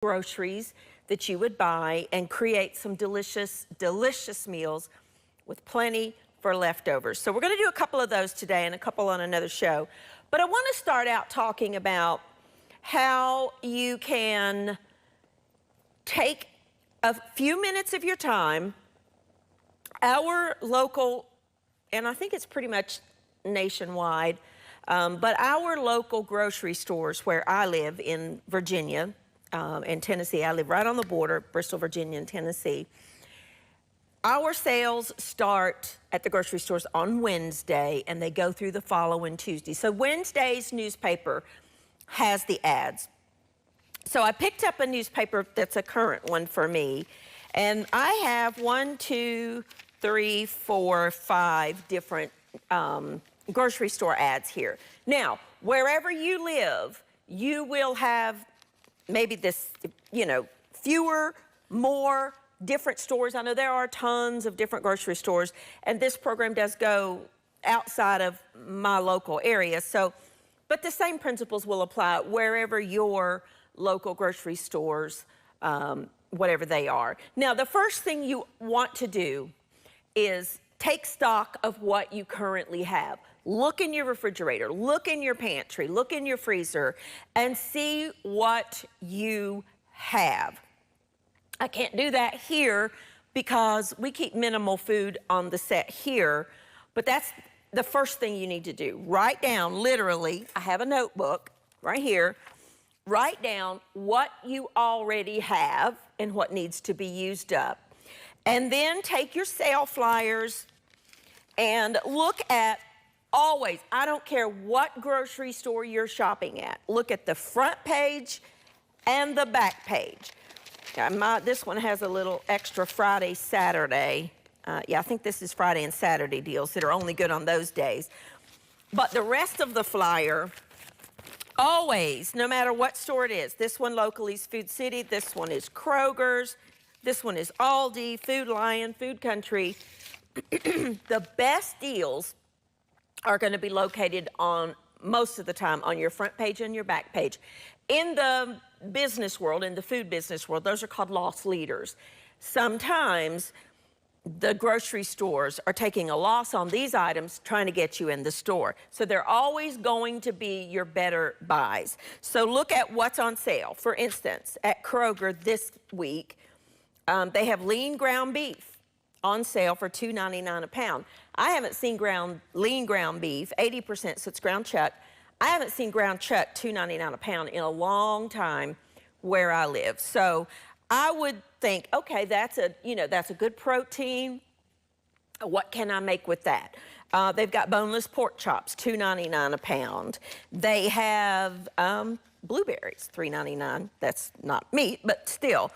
groceries that you would buy and create some delicious, delicious meals with plenty for leftovers. So we're going to do a couple of those today and a couple on another show. But I want to start out talking about how you can take a few minutes of your time. Our local, and I think it's pretty much nationwide, but our local grocery stores where I live in Virginia and Tennessee, I live right on the border, Bristol, Virginia and Tennessee. Our sales start at the grocery stores on Wednesday and they go through the following Tuesday. So Wednesday's newspaper has the ads. So I picked up a newspaper that's a current one for me, and I have 1, 2, 3, 4, 5 different grocery store ads here. Now, wherever you live, you will have maybe this, fewer, more different stores. I know there are tons of different grocery stores, and this program does go outside of my local area. So, but the same principles will apply wherever your local grocery stores, whatever they are. Now, the first thing you want to do is take stock of what you currently have. Look in your refrigerator, look in your pantry, look in your freezer, and see what you have. I can't do that here because we keep minimal food on the set here, but that's the first thing you need to do. Write down, literally, I have a notebook right here, write down what you already have and what needs to be used up. And then take your sale flyers and look at always, I don't care what grocery store you're shopping at, look at the front page and the back page. This one has a little extra Friday, Saturday. I think this is Friday and Saturday deals that are only good on those days. But the rest of the flyer, always, no matter what store it is, this one locally is Food City, this one is Kroger's, this one is Aldi, Food Lion, Food Country. The best deals are going to be located on, most of the time, on your front page and your back page. In the business world, in the food business world, those are called loss leaders. Sometimes the grocery stores are taking a loss on these items trying to get you in the store. So they're always going to be your better buys. So look at what's on sale. For instance, at Kroger this week, they have lean ground beef on sale for $2.99 a pound. I haven't seen lean ground beef, 80%, so it's ground chuck. I haven't seen ground chuck $2.99 a pound in a long time where I live. So I would think, okay, that's a good protein. What can I make with that? They've got boneless pork chops, $2.99 a pound. They have blueberries, $3.99. That's not meat, but still.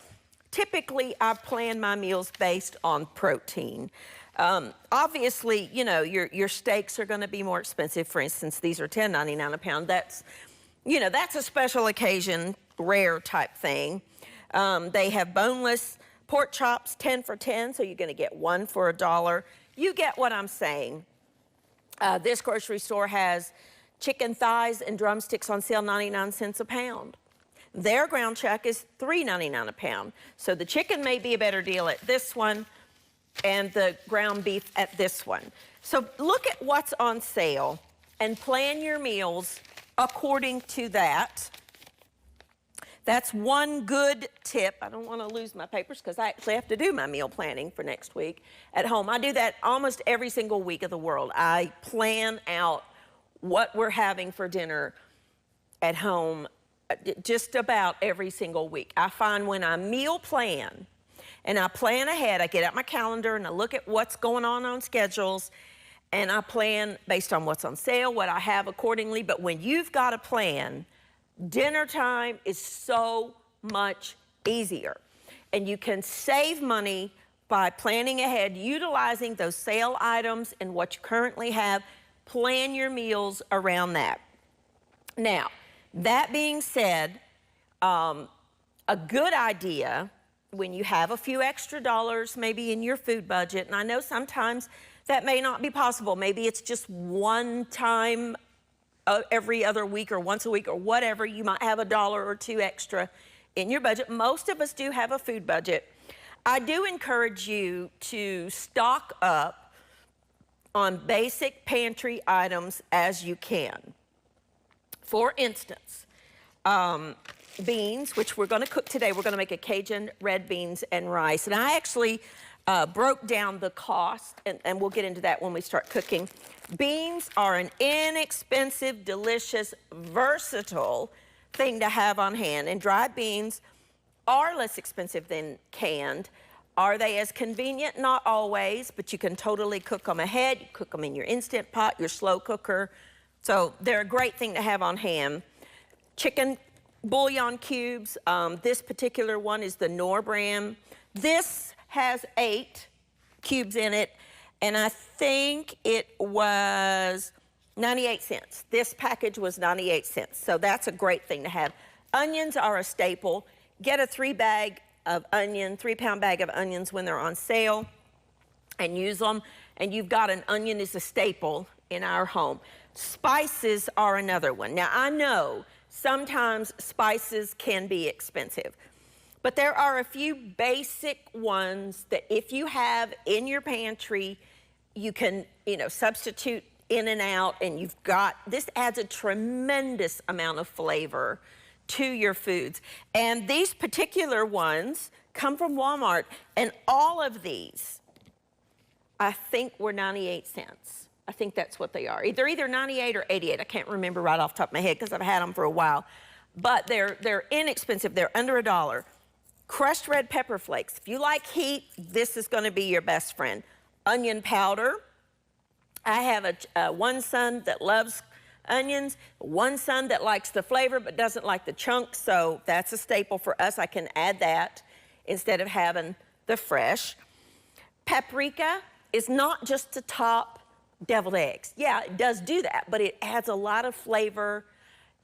Typically, I plan my meals based on protein. Obviously, your steaks are going to be more expensive. For instance, these are $10.99 a pound. That's a special occasion, rare type thing. They have boneless pork chops, 10 for 10, so you're going to get 1 for $1. You get what I'm saying. This grocery store has chicken thighs and drumsticks on sale, 99 cents a pound. Their ground chuck is $3.99 a pound. So the chicken may be a better deal at this one and the ground beef at this one. So look at what's on sale and plan your meals according to that. That's one good tip. I don't want to lose my papers because I actually have to do my meal planning for next week at home. I do that almost every single week of the world. I plan out what we're having for dinner at home just about every single week. I find when I meal plan and I plan ahead, I get out my calendar and I look at what's going on schedules, and I plan based on what's on sale, what I have accordingly. But when you've got a plan, dinner time is so much easier. And you can save money by planning ahead, utilizing those sale items and what you currently have. Plan your meals around that. Now, that being said, a good idea when you have a few extra dollars maybe in your food budget, and I know sometimes that may not be possible. Maybe it's just one time every other week or once a week or whatever. You might have $1 or $2 extra in your budget. Most of us do have a food budget. I do encourage you to stock up on basic pantry items as you can. For instance, beans, which we're going to cook today. We're going to make a Cajun red beans and rice. And I actually broke down the cost, and we'll get into that when we start cooking. Beans are an inexpensive, delicious, versatile thing to have on hand. And dried beans are less expensive than canned. Are they as convenient? Not always, but you can totally cook them ahead. You cook them in your Instant Pot, your slow cooker. So they're a great thing to have on hand. Chicken bouillon cubes. This particular one is the Knorr brand. This has 8 cubes in it, and I think it was 98 cents. This package was 98 cents, so that's a great thing to have. Onions are a staple. Get a 3-pound bag of onions when they're on sale and use them, and you've got an onion is a staple in our home. Spices are another one. Now, I know sometimes spices can be expensive, but there are a few basic ones that if you have in your pantry, you can, substitute in and out, and you've got, this adds a tremendous amount of flavor to your foods. And these particular ones come from Walmart, and all of these, I think, were 98 cents. I think that's what they are. They're either 98 or 88. I can't remember right off the top of my head because I've had them for a while. But they're inexpensive. They're under $1. Crushed red pepper flakes. If you like heat, this is going to be your best friend. Onion powder. I have one son that loves onions, one son that likes the flavor but doesn't like the chunks, so that's a staple for us. I can add that instead of having the fresh. Paprika is not just to top deviled eggs. Yeah, it does do that, but it adds a lot of flavor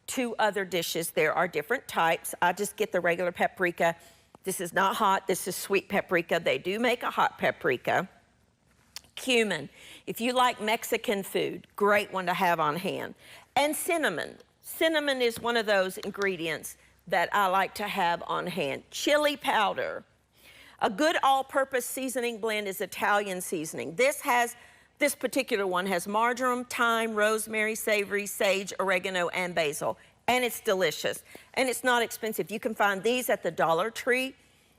to other dishes. There are different types. I just get the regular paprika. This is not hot. This is sweet paprika. They do make a hot paprika. Cumin. If you like Mexican food, great one to have on hand. And cinnamon. Cinnamon is one of those ingredients that I like to have on hand. Chili powder. A good all-purpose seasoning blend is Italian seasoning. This particular one has marjoram, thyme, rosemary, savory, sage, oregano, and basil. And it's delicious. And it's not expensive. You can find these at the Dollar Tree.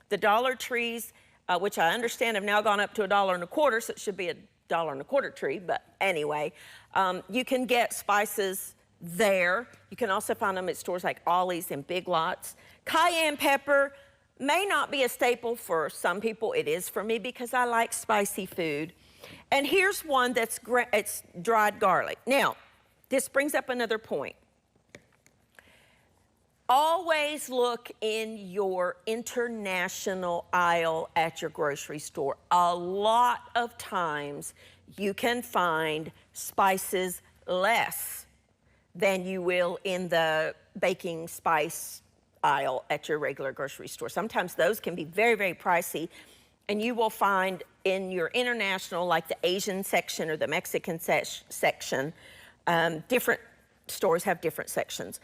The Dollar Trees, which I understand have now gone up to $1.25, so it should be $1.25 tree, but anyway. You can get spices there. You can also find them at stores like Ollie's and Big Lots. Cayenne pepper may not be a staple for some people. It is for me because I like spicy food. And here's one that's it's dried garlic. Now, this brings up another point. Always look in your international aisle at your grocery store. A lot of times you can find spices less than you will in the baking spice aisle at your regular grocery store. Sometimes those can be very, very pricey, and you will find in your international, like the Asian section or the Mexican section, different stores have different sections.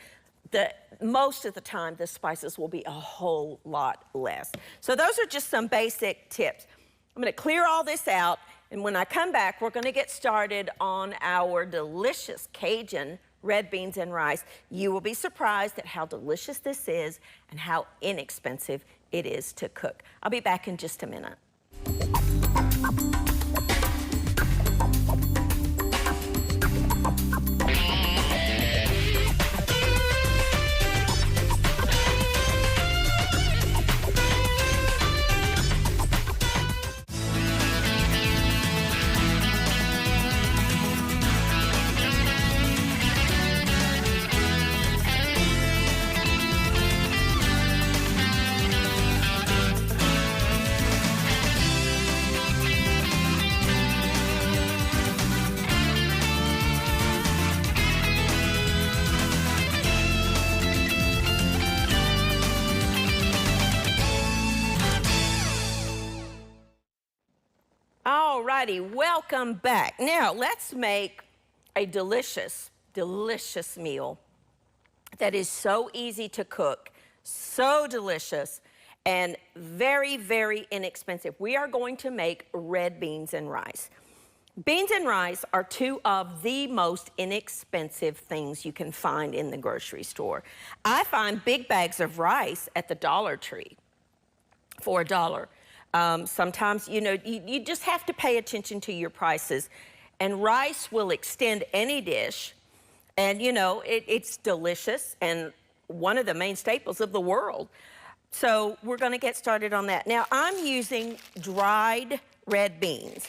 Most of the time, the spices will be a whole lot less. So those are just some basic tips. I'm going to clear all this out, and when I come back, we're going to get started on our delicious Cajun red beans and rice. You will be surprised at how delicious this is and how inexpensive it is to cook. I'll be back in just a minute. Alrighty, welcome back. Now, let's make a delicious, delicious meal that is so easy to cook, so delicious, and very, very inexpensive. We are going to make red beans and rice. Beans and rice are two of the most inexpensive things you can find in the grocery store. I find big bags of rice at the Dollar Tree for $1. Sometimes, you know, you just have to pay attention to your prices. And rice will extend any dish. And, you know, it's delicious and one of the main staples of the world. So we're going to get started on that. Now, I'm using dried red beans.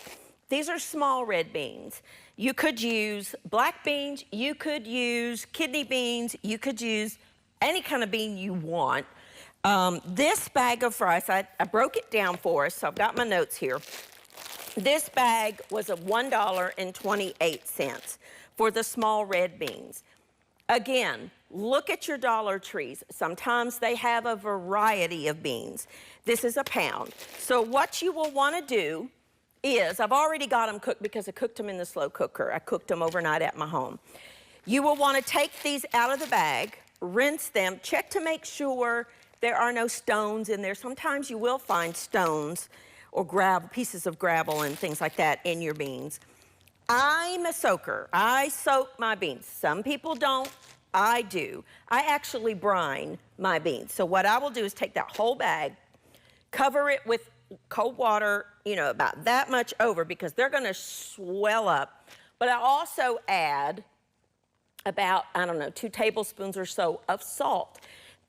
These are small red beans. You could use black beans, you could use kidney beans, you could use any kind of bean you want. This bag of rice, I broke it down for us, so I've got my notes here. This bag was at $1.28 for the small red beans. Again, look at your Dollar Trees. Sometimes they have a variety of beans. This is a pound. So what you will want to do is, I've already got them cooked because I cooked them in the slow cooker. I cooked them overnight at my home. You will want to take these out of the bag, rinse them, check to make sure there are no stones in there. Sometimes you will find stones or gravel, pieces of gravel and things like that in your beans. I'm a soaker. I soak my beans. Some people don't. I do. I actually brine my beans. So what I will do is take that whole bag, cover it with cold water, you know, about that much over because they're going to swell up. But I also add about, I don't know, 2 tablespoons or so of salt.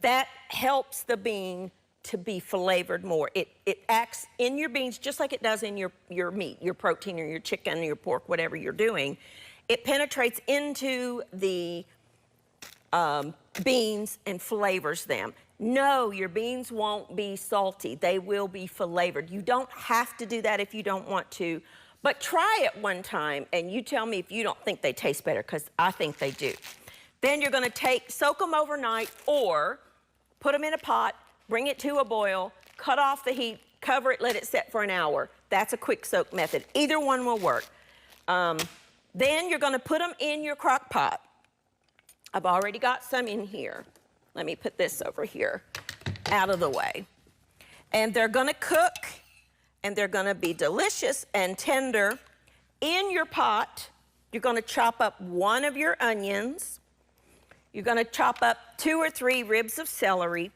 That helps the bean to be flavored more. It acts in your beans just like it does in your meat, your protein or your chicken or your pork, whatever you're doing. It penetrates into the beans and flavors them. No, your beans won't be salty. They will be flavored. You don't have to do that if you don't want to, but try it one time and you tell me if you don't think they taste better, because I think they do. Then you're going to soak them overnight or put them in a pot, bring it to a boil, cut off the heat, cover it, let it set for an hour. That's a quick soak method. Either one will work. Then you're going to put them in your crock pot. I've already got some in here. Let me put this over here, out of the way. And they're gonna cook, and they're gonna be delicious and tender. In your pot, you're gonna chop up 1 of your onions. You're gonna chop up 2 or 3 ribs of celery,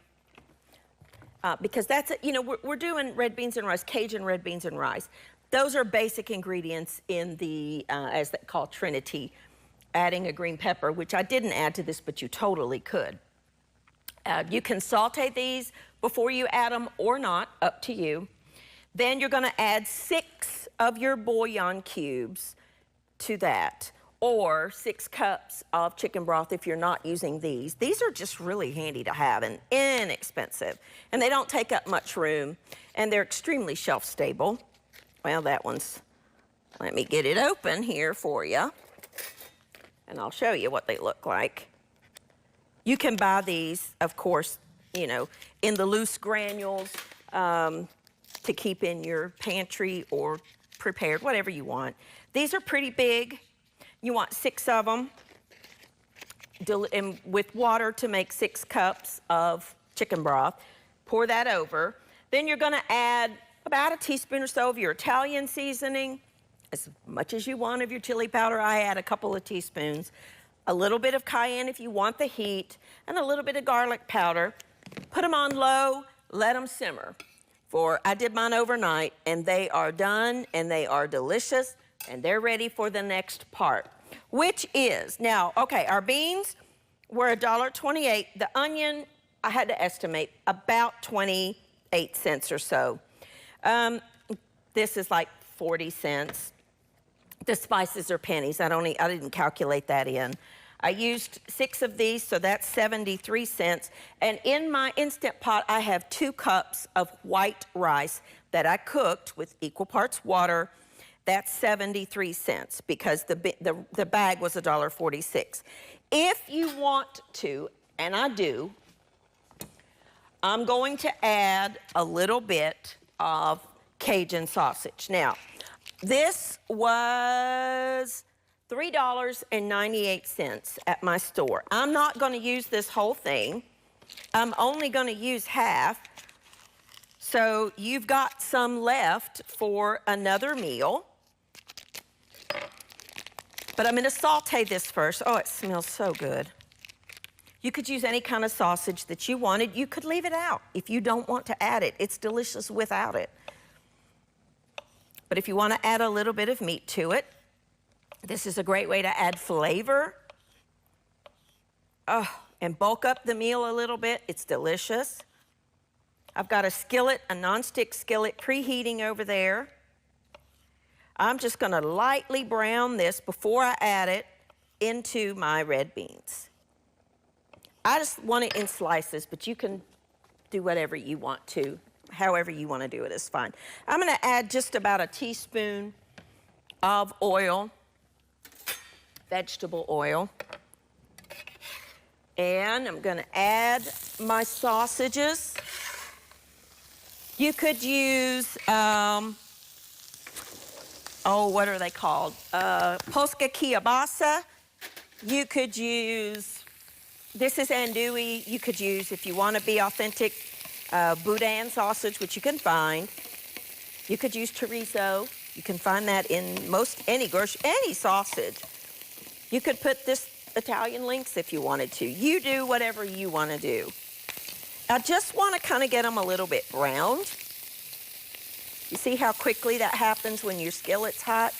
because that's, you know, we're doing red beans and rice, Cajun red beans and rice. Those are basic ingredients in the, as they call Trinity, adding a green pepper, which I didn't add to this, but you totally could. You can saute these before you add them or not, up to you. Then you're gonna add 6 of your bouillon cubes to that, or 6 cups of chicken broth if you're not using these. These are just really handy to have and inexpensive, and they don't take up much room, and they're extremely shelf stable. Well, that one's, let me get it open here for you, and I'll show you what they look like. You can buy these, of course, you know, in the loose granules to keep in your pantry or prepared, whatever you want. These are pretty big. You want 6 of them, and with water to make 6 cups of chicken broth. Pour that over. Then you're gonna add about a teaspoon or so of your Italian seasoning, as much as you want of your chili powder. I add a couple of teaspoons. A little bit of cayenne if you want the heat, and a little bit of garlic powder. Put them on low, let them simmer. I did mine overnight, and they are done, and they are delicious, and they're ready for the next part, which is, now, okay, our beans were $1.28. The onion, I had to estimate, about 28 cents or so. This is like 40 cents. The spices are pennies. I didn't calculate that in. I used 6 of these, so that's 73 cents. And in my Instant Pot, I have 2 cups of white rice that I cooked with equal parts water. That's 73 cents because the bag was $1.46. If you want to, and I do, I'm going to add a little bit of Cajun sausage. Now, this was $3.98 at my store. I'm not going to use this whole thing. I'm only going to use half. So you've got some left for another meal. But I'm going to saute this first. Oh, it smells so good. You could use any kind of sausage that you wanted. You could leave it out if you don't want to add it. It's delicious without it. But if you want to add a little bit of meat to it, this is a great way to add flavor. Oh, and bulk up the meal a little bit. It's delicious. I've got a skillet, a nonstick skillet preheating over there. I'm just going to lightly brown this before I add it into my red beans. I just want it in slices, but you can do whatever you want to. However you want to do it is fine. I'm going to add just about a teaspoon of oil, vegetable oil. And I'm going to add my sausages. You could use, what are they called? Polska kielbasa. You could use, this is andouille. You could use, if you want to be authentic, boudin sausage, which you can find. You could use chorizo. You can find that in any sausage. You could put this Italian links if you wanted to. You do whatever you want to do. I just want to kind of get them a little bit browned. You see how quickly that happens when your skillet's hot?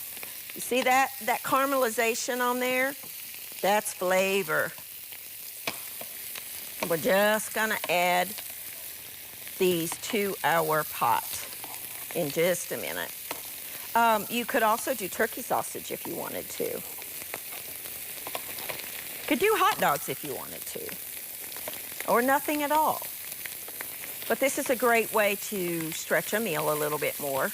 You see that caramelization on there? That's flavor. And we're just going to add these to our pot in just a minute. You could also do turkey sausage if you wanted to. You could do hot dogs if you wanted to, or nothing at all. But this is a great way to stretch a meal a little bit more.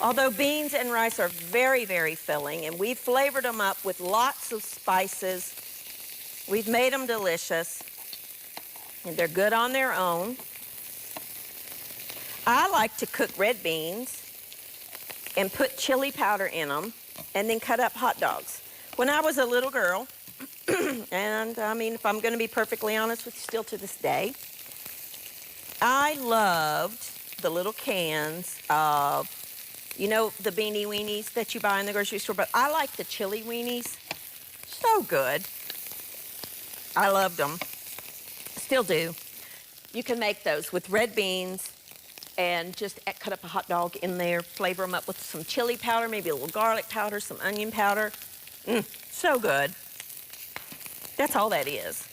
Although beans and rice are very, very filling, and we've flavored them up with lots of spices. We've made them delicious, and they're good on their own. I like to cook red beans and put chili powder in them and then cut up hot dogs. When I was a little girl, and I mean, if I'm going to be perfectly honest with you, still to this day, I loved the little cans of, you know, the beanie weenies that you buy in the grocery store, but I like the chili weenies. So good. I loved them. Still do. You can make those with red beans and just cut up a hot dog in there, flavor them up with some chili powder, maybe a little garlic powder, some onion powder. So good. That's all that is.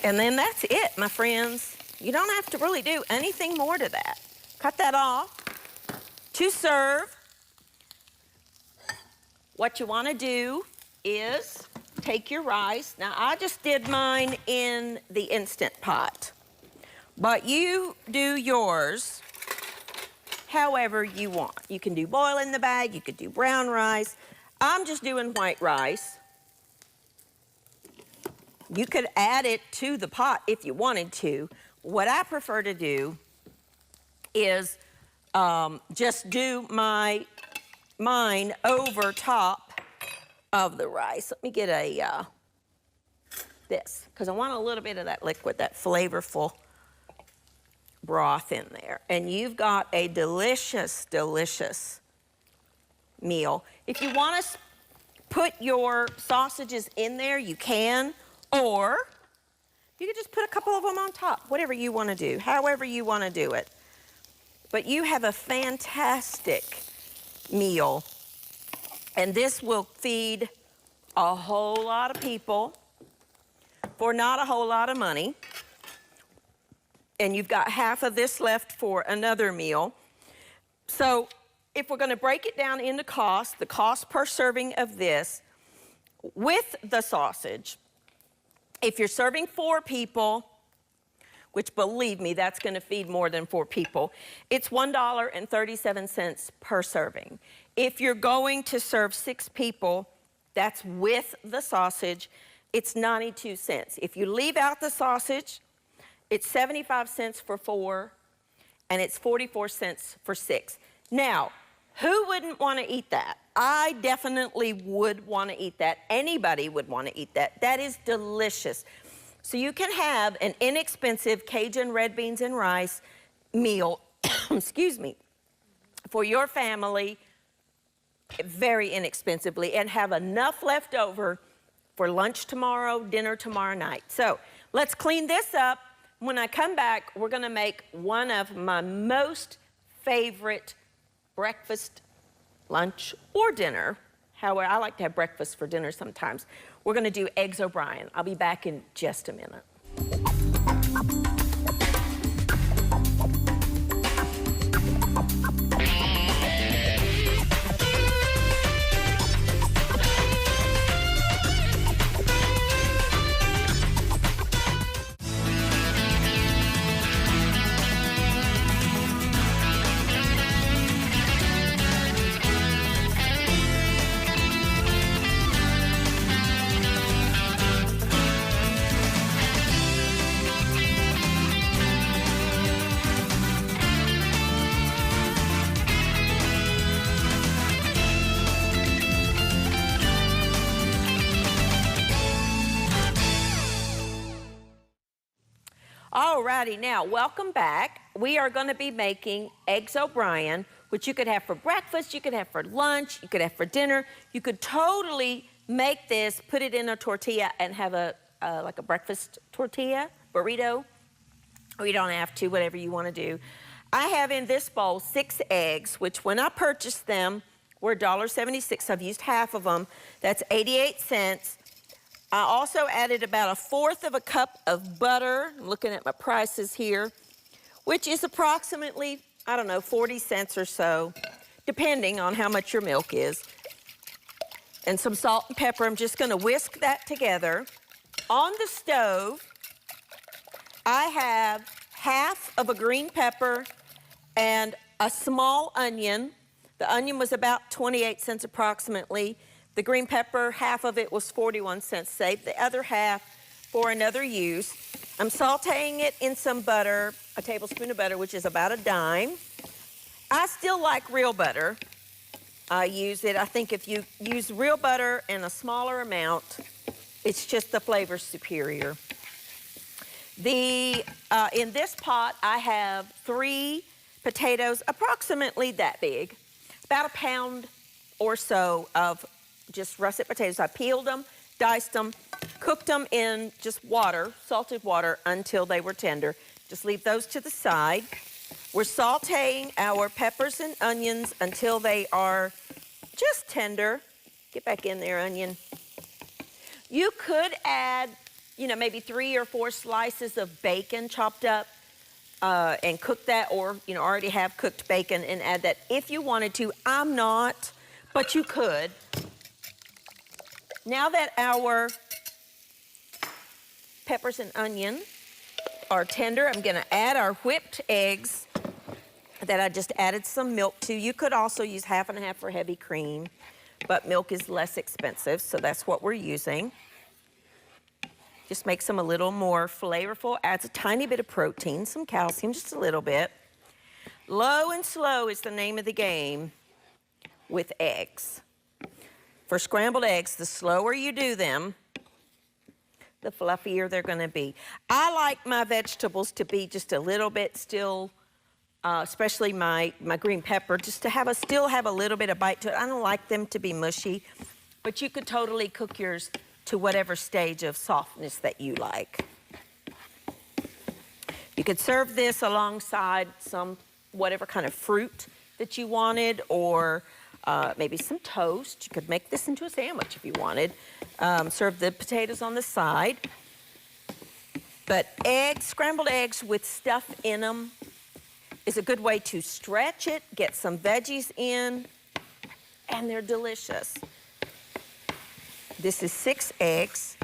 And then that's it, my friends. You don't have to really do anything more to that. Cut that off. To serve, what you want to do is take your rice. Now, I just did mine in the Instant Pot, but you do yours however you want. You can do boil in the bag. You could do brown rice. I'm just doing white rice. You could add it to the pot if you wanted to. What I prefer to do is just do mine over top of the rice. Let me get this, because I want a little bit of that liquid, that flavorful broth in there. And you've got a delicious, delicious meal. If you want to put your sausages in there, you can. Or you could just put a couple of them on top, whatever you want to do, however you want to do it. But you have a fantastic meal, and this will feed a whole lot of people for not a whole lot of money. And you've got half of this left for another meal. So if we're going to break it down into cost, the cost per serving of this with the sausage, if you're serving 4 people, which believe me, that's going to feed more than 4 people, it's $1.37 per serving. If you're going to serve 6 people, that's with the sausage, it's 92 cents. If you leave out the sausage, it's 75 cents for 4, and it's 44 cents for 6. Now, who wouldn't want to eat that? I definitely would want to eat that. Anybody would want to eat that. That is delicious. So you can have an inexpensive Cajun red beans and rice meal, excuse me, for your family very inexpensively, and have enough left over for lunch tomorrow, dinner tomorrow night. So let's clean this up. When I come back, we're gonna make one of my most favorite breakfast, lunch, or dinner. However, I like to have breakfast for dinner sometimes. We're gonna do eggs O'Brien. I'll be back in just a minute. Alrighty, now welcome back. We are going to be making eggs O'Brien, which you could have for breakfast, you could have for lunch, you could have for dinner. You could totally make this, put it in a tortilla, and have a like a breakfast tortilla burrito, or you don't have to, whatever you want to do. I have in this bowl 6 eggs, which when I purchased them were $1.76. I've used half of them. That's 88 cents. I also added about 1/4 of a cup of butter. I'm looking at my prices here, which is approximately, I don't know, 40 cents or so, depending on how much your milk is. And some salt and pepper. I'm just gonna whisk that together. On the stove, I have half of a green pepper and a small onion. The onion was about 28 cents approximately. The green pepper, half of it was 41 cents. Saved the other half for another use. I'm sauteing it in some butter, a tablespoon of butter, which is about a dime. I still like real butter. I use it. I think if you use real butter in a smaller amount, it's just the flavor superior. In this pot, I have 3 potatoes, approximately that big, about a pound or so of just russet potatoes. I peeled them, diced them, cooked them in just water, salted water, until they were tender. Just leave those to the side. We're sauteing our peppers and onions until they are just tender. Get back in there, onion. You could add, you know, maybe 3 or 4 slices of bacon chopped up and cook that, or, you know, already have cooked bacon and add that if you wanted to. I'm not, but you could. Now that our peppers and onion are tender, I'm gonna add our whipped eggs that I just added some milk to. You could also use 1/2 and 1/2 for heavy cream, but milk is less expensive, so that's what we're using. Just makes them a little more flavorful, adds a tiny bit of protein, some calcium, just a little bit. Low and slow is the name of the game with eggs. For scrambled eggs, the slower you do them, the fluffier they're gonna be. I like my vegetables to be just a little bit still, especially my green pepper, just to still have a little bit of bite to it. I don't like them to be mushy, but you could totally cook yours to whatever stage of softness that you like. You could serve this alongside some whatever kind of fruit that you wanted, or maybe some toast. You could make this into a sandwich if you wanted. Serve the potatoes on the side. But scrambled eggs with stuff in them is a good way to stretch it, get some veggies in, and they're delicious. This is 6 eggs.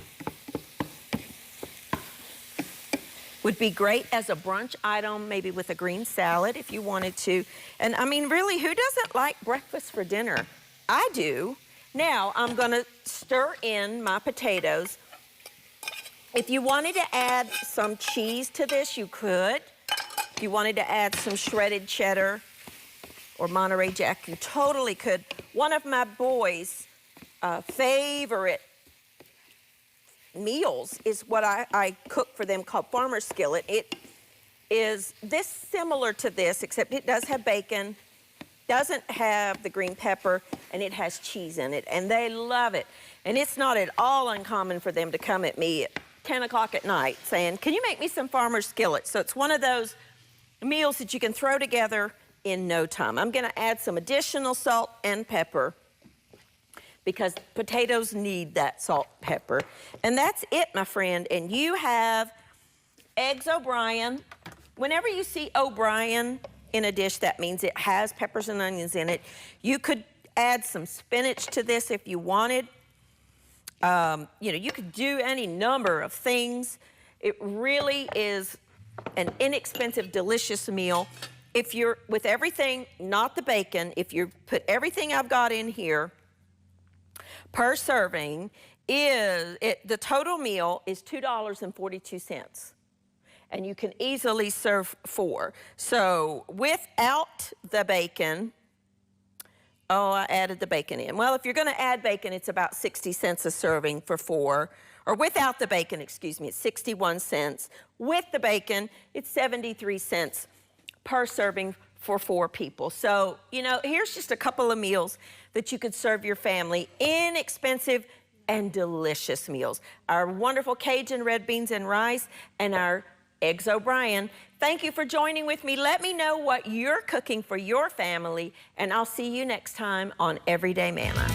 Would be great as a brunch item, maybe with a green salad if you wanted to. And I mean, really, who doesn't like breakfast for dinner? I do. Now, I'm gonna stir in my potatoes. If you wanted to add some cheese to this, you could. If you wanted to add some shredded cheddar or Monterey Jack, you totally could. One of my boys' favorite meals is what I cook for them called Farmer's Skillet. It is this similar to this, except it does have bacon, doesn't have the green pepper, and it has cheese in it, and they love it. And it's not at all uncommon for them to come at me at 10 o'clock at night saying, can you make me some Farmer's Skillet? So it's one of those meals that you can throw together in no time. I'm gonna add some additional salt and pepper because potatoes need that salt and pepper. And that's it, my friend. And you have eggs O'Brien. Whenever you see O'Brien in a dish, that means it has peppers and onions in it. You could add some spinach to this if you wanted. You know, you could do any number of things. It really is an inexpensive, delicious meal. If you're, with everything, not the bacon, if you put everything I've got in here, per serving, the total meal is $2.42. And you can easily serve 4. So without the bacon, oh, I added the bacon in. Well, if you're gonna add bacon, it's about 60 cents a serving for 4. Or without the bacon, excuse me, it's 61 cents. With the bacon, it's 73 cents per serving for 4 people. So, you know, here's just a couple of meals that you could serve your family. Inexpensive and delicious meals. Our wonderful Cajun red beans and rice and our eggs O'Brien. Thank you for joining with me. Let me know what you're cooking for your family, and I'll see you next time on Everyday Manna.